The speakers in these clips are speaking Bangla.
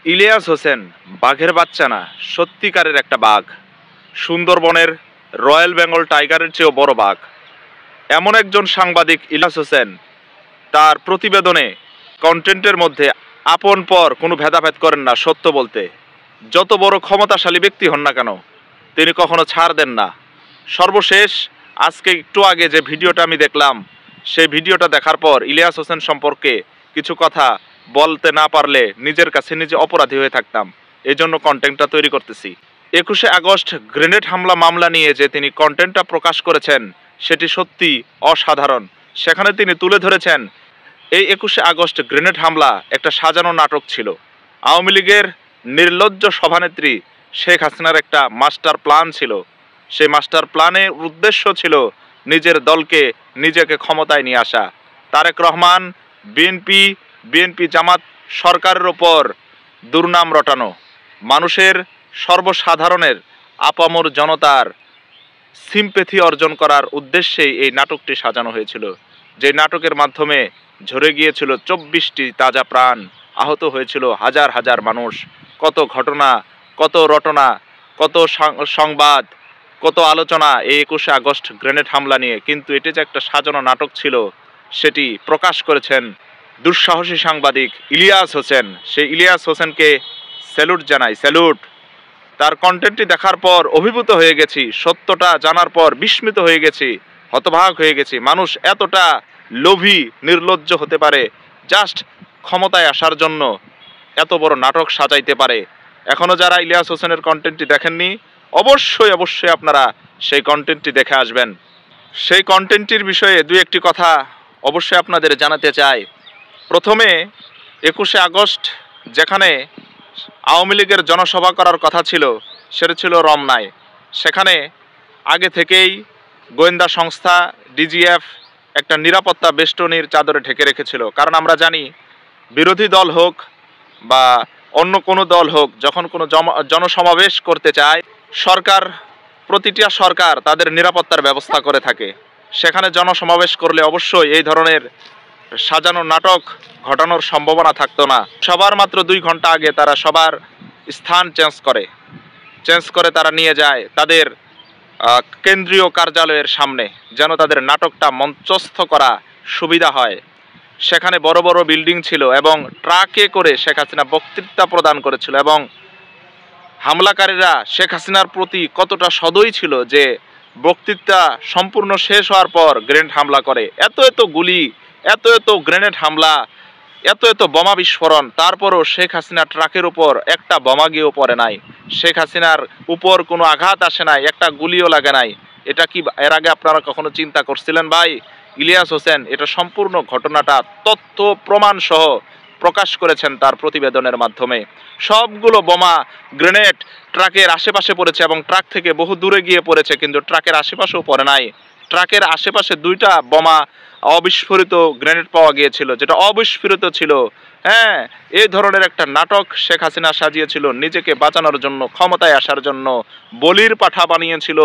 ইলিয়াস হোসেন বাঘের বাচ্চা না, সত্যিকারের একটা বাঘ। সুন্দরবনের রয়্যাল বেঙ্গল টাইগারের চেয়েও বড় বাঘ। এমন একজন সাংবাদিক ইলিয়াস হোসেন, তার প্রতিবেদনে কন্টেন্টের মধ্যে আপন পর কোনো ভেদাভেদ করেন না। সত্য বলতে যত বড় ক্ষমতাশালী ব্যক্তি হন না কেন, তিনি কখনো ছাড় দেন না। সর্বশেষ আজকে একটু আগে যে ভিডিওটা আমি দেখলাম, সেই ভিডিওটা দেখার পর ইলিয়াস হোসেন সম্পর্কে কিছু কথা বলতে না পারলে নিজের কাছে নিজে অপরাধী হয়ে থাকতাম। এই জন্য কন্টেন্টটা তৈরি করতেছি। 21শে আগস্ট গ্রেনেড হামলা মামলা নিয়ে যে তিনি কন্টেন্টটা প্রকাশ করেছেন, সেটি সত্যি অসাধারণ। সেখানে তিনি তুলে ধরেছেন এই 21শে আগস্ট গ্রেনেড হামলা একটা সাজানো নাটক ছিল। আওয়ামী লীগের নির্লজ্জ সভানেত্রী শেখ হাসিনার একটা মাস্টার প্ল্যান ছিল। সেই মাস্টার প্ল্যানের উদ্দেশ্য ছিল নিজের দলকে নিজেকে ক্ষমতায় নিয়ে আসা। তারেক রহমান, বিএনপি জামাত সরকারের ওপর দুর্নাম রটানো, মানুষের সর্বসাধারণের আপামর জনতার সিম্প্যাথি অর্জন করার উদ্দেশ্যেই এই নাটকটি সাজানো হয়েছিল। যে নাটকের মাধ্যমে ঝরে গিয়েছিল 24টি তাজা প্রাণ, আহত হয়েছিল হাজার হাজার মানুষ। কত ঘটনা, কত রটনা, কত সংবাদ, কত আলোচনা এই 21শে আগস্ট গ্রেনেড হামলা নিয়ে। কিন্তু এটি যে একটা সাজানো নাটক ছিল, সেটি প্রকাশ করেছেন দুঃসাহসী সাংবাদিক ইলিয়াস হোসেন। সেই ইলিয়াস হোসেনকে স্যালুট জানাই, স্যালুট। তার কন্টেন্টটি দেখার পর অভিভূত হয়ে গেছি, সত্যটা জানার পর বিস্মিত হয়ে গেছি, হতবাক হয়ে গেছি। মানুষ এতটা লোভী, নির্লজ্জ হতে পারে, জাস্ট ক্ষমতায় আসার জন্য এত বড় নাটক সাজাইতে পারে। এখনও যারা ইলিয়াস হোসেনের কন্টেন্টটি দেখেননি, অবশ্যই আপনারা সেই কন্টেন্টটি দেখে আসবেন। সেই কন্টেন্টটির বিষয়ে দুই একটি কথা অবশ্যই আপনাদের জানাতে চাই। প্রথমে 21শে আগস্ট যেখানে আওয়ামী লীগের জনসভা করার কথা ছিল, সেটা ছিল রমনায়। সেখানে আগে থেকেই গোয়েন্দা সংস্থা ডিজিএফ একটা নিরাপত্তা বেষ্টনীর চাদরে ঢেকে রেখেছিল। কারণ আমরা জানি, বিরোধী দল হোক বা অন্য কোনো দল হোক, যখন কোনো জনসমাবেশ করতে চায়, প্রতিটা সরকার তাদের নিরাপত্তার ব্যবস্থা করে থাকে। সেখানে জনসমাবেশ করলে অবশ্যই এই ধরনের সাজানো নাটক ঘটানোর সম্ভাবনা থাকতো না। সবার মাত্র 2 ঘন্টা আগে তারা সবার স্থান চেঞ্জ করে তারা নিয়ে যায় তাদের কেন্দ্রীয় কার্যালয়ের সামনে, যেন তাদের নাটকটা মঞ্চস্থ করা সুবিধা হয়। সেখানে বড় বড় বিল্ডিং ছিল এবং ট্রাকে করে শেখ হাসিনা বক্তৃতা প্রদান করেছিল। এবং হামলাকারীরা শেখ হাসিনার প্রতি কতটা সদয় ছিল যে বক্তৃতা সম্পূর্ণ শেষ হওয়ার পর গ্রেনেড হামলা করে। এত গুলি, এত গ্রেনেড হামলা, এত বোমা বিস্ফোরণ, তারপরও শেখ হাসিনা ট্রাকের উপর একটা বোমা গিয়েও পড়ে নাই। শেখ হাসিনার উপর কোনো আঘাত আসে নাই, একটা গুলিও লাগে নাই। এটা কি এর আগে আপনারা কখনো চিন্তা করছিলেন ভাই? ইলিয়াস হোসেন এটা সম্পূর্ণ ঘটনাটা তথ্য প্রমাণ সহ প্রকাশ করেছেন তার প্রতিবেদনের মাধ্যমে। সবগুলো বোমা, গ্রেনেড ট্রাকের আশেপাশে পড়েছে এবং ট্রাক থেকে বহু দূরে গিয়ে পড়েছে, কিন্তু ট্রাকের আশেপাশেও পড়ে নাই। ট্রাকের আশেপাশে 2টা বোমা অবিস্ফোরিত গ্রেনেড পাওয়া গিয়েছিল, যেটা অবিস্ফোরিত ছিল। হ্যাঁ, এই ধরনের একটা নাটক শেখ হাসিনা সাজিয়েছিল নিজেকে বাঁচানোর জন্য, ক্ষমতায় আসার জন্য। বলির পাঠা বানিয়েছিল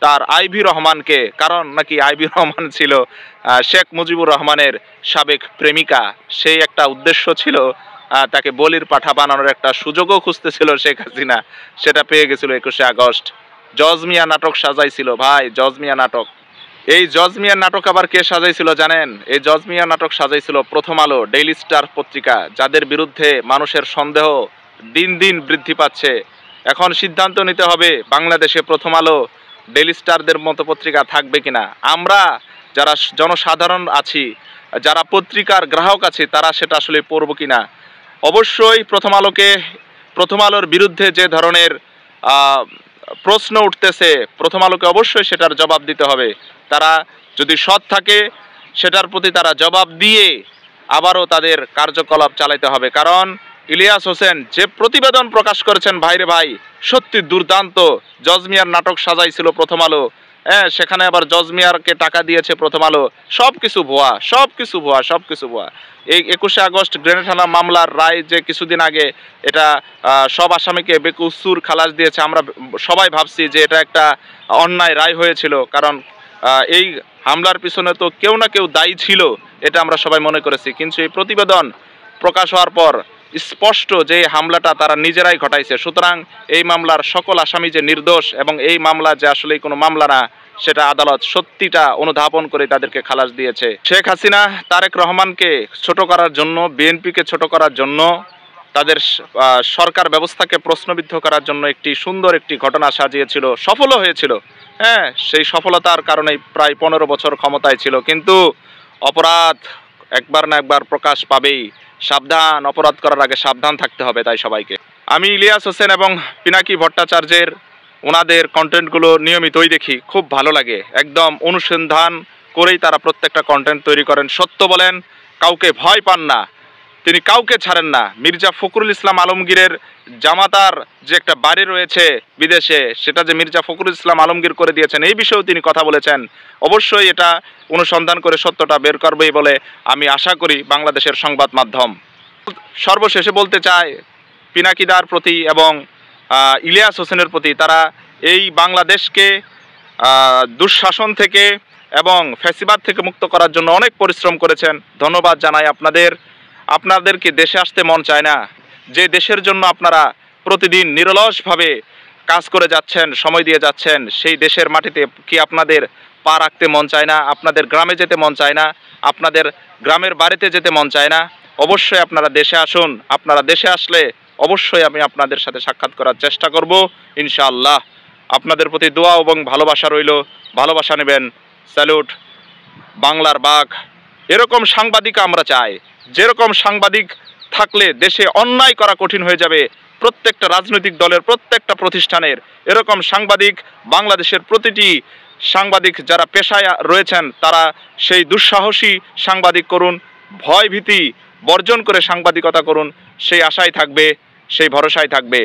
তার আইভি রহমানকে, কারণ নাকি আইভি রহমান ছিল শেখ মুজিবুর রহমানের সাবেক প্রেমিকা। সেই একটা উদ্দেশ্য ছিল, তাকে বলির পাঠা বানানোর একটা সুযোগও খুঁজতেছিল শেখ হাসিনা, সেটা পেয়ে গেছিল 21শে আগস্ট। জজ মিয়া নাটক সাজাইছিল ভাই, জজ মিয়া নাটক। এই জজ মিয়া নাটক আবার কে সাজাইছিল জানেন? এই জজ মিয়া নাটক সাজাইছিল প্রথম আলো, ডেইলি স্টার পত্রিকা, যাদের বিরুদ্ধে মানুষের সন্দেহ দিন দিন বৃদ্ধি পাচ্ছে। এখন সিদ্ধান্ত নিতে হবে বাংলাদেশে প্রথম আলো, ডেইলি স্টারদের মতো পত্রিকা থাকবে কিনা। আমরা যারা জনসাধারণ আছি, যারা পত্রিকার গ্রাহক আছি, তারা সেটা আসলে পড়ব কিনা। অবশ্যই প্রথম আলোর বিরুদ্ধে যে ধরনের প্রশ্ন উঠতেছে, প্রথম আলোকে অবশ্যই সেটার জবাব দিতে হবে। তারা যদি সৎ থাকে, সেটার প্রতি তারা জবাব দিয়ে আবারও তাদের কার্যকলাপ চালাতে হবে। কারণ ইলিয়াস হোসেন যে প্রতিবেদন প্রকাশ করেছেন, ভাইরে ভাই, সত্যি দুর্দান্ত। জজ মিয়ার নাটক সাজাইছিল প্রথম আলো, হ্যাঁ, সেখানে আবার জজ মিয়ারকে টাকা দিয়েছে প্রথম আলো। সবকিছু ভুয়া। এই 21শে আগস্ট গ্রেনেড হামলা মামলার রায় যে কিছুদিন আগে, এটা সব আসামিকে বেকসুর খালাস দিয়েছে। আমরা সবাই ভাবছি যে এটা একটা অন্যায় রায় হয়েছিল, কারণ এই হামলার পিছনে তো কেউ না কেউ দায়ী ছিল, এটা আমরা সবাই মনে করেছি। কিন্তু এই প্রতিবেদন প্রকাশ হওয়ার পর স্পষ্ট যে হামলাটা তারা নিজেরাই ঘটাইছে। সুতরাং এই মামলার সকল আসামি যে নির্দোষ এবং এই মামলা যে আসলেই কোনো মামলা না, সেটা আদালত সত্যিটা অনুধাবন করে তাদেরকে খালাস দিয়েছে। শেখ হাসিনা তারেক রহমানকে ছোট করার জন্য, বিএনপিকে ছোট করার জন্য, তাদের সরকার ব্যবস্থাকে প্রশ্নবিদ্ধ করার জন্য একটি সুন্দর একটি ঘটনা সাজিয়েছিল, সফলও হয়েছিল। হ্যাঁ, সেই সফলতার কারণেই প্রায় 15 বছর ক্ষমতায় ছিল। কিন্তু অপরাধ একবার না একবার প্রকাশ পাবেই। সাবধান, অপরাধ করার আগে সাবধান থাকতে হবে। তাই সবাইকে আমি ইলিয়াস হোসেন এবং পিনাকি ভট্টাচার্যের ওনাদের কন্টেন্টগুলো নিয়মিতই দেখি, খুব ভালো লাগে। একদম অনুসন্ধান করেই তারা প্রত্যেকটা কন্টেন্ট তৈরি করেন। সত্য বলেন, কাউকে ভয় পান না, তিনি কাউকে ছাড়েন না। মির্জা ফখরুল ইসলাম আলমগীরের জামাতার যে একটা বাড়ি রয়েছে বিদেশে, সেটা যে মির্জা ফখরুল ইসলাম আলমগীর করে দিয়েছেন, এই বিষয়েও তিনি কথা বলেছেন। অবশ্যই এটা অনুসন্ধান করে সত্যটা বের করবেই বলে আমি আশা করি বাংলাদেশের সংবাদ মাধ্যম। সর্বশেষে বলতে চাই পিনাকিদার প্রতি এবং ইলিয়াস হোসেনের প্রতি, তারা এই বাংলাদেশকে দুঃশাসন থেকে এবং ফ্যাসিবাদ থেকে মুক্ত করার জন্য অনেক পরিশ্রম করেছেন। ধন্যবাদ জানাই আপনাদের। আপনাদেরকে দেশে আসতে মন চায় না? যে দেশের জন্য আপনারা প্রতিদিন নিরলসভাবে কাজ করে যাচ্ছেন, সময় দিয়ে যাচ্ছেন, সেই দেশের মাটিতে কি আপনাদের পা রাখতে মন চায় না? আপনাদের গ্রামে যেতে মন চায় না? আপনাদের গ্রামের বাড়িতে যেতে মন চায় না? অবশ্যই আপনারা দেশে আসুন। আপনারা দেশে আসলে অবশ্যই আমি আপনাদের সাথে সাক্ষাৎ করার চেষ্টা করব ইনশাআল্লাহ। আপনাদের প্রতি দোয়া এবং ভালোবাসা রইল। ভালোবাসা নেবেন। স্যালুট। বাংলার বাঘ। এরকম সাংবাদিক আমরা চাই। যেরকম সাংবাদিক থাকলে দেশে অন্যায় করা কঠিন হয়ে যাবে। প্রত্যেকটা রাজনৈতিক দলের, প্রত্যেকটা প্রতিষ্ঠানের এরকম সাংবাদিক, বাংলাদেশের প্রতিটি সাংবাদিক যারা পেশায় রয়েছেন, তারা সেই দুঃসাহসী সাংবাদিক করুন, ভয় ভীতি বর্জন করে সাংবাদিকতা করুন। সেই আশাই থাকবে, সেই ভরসাই থাকবে।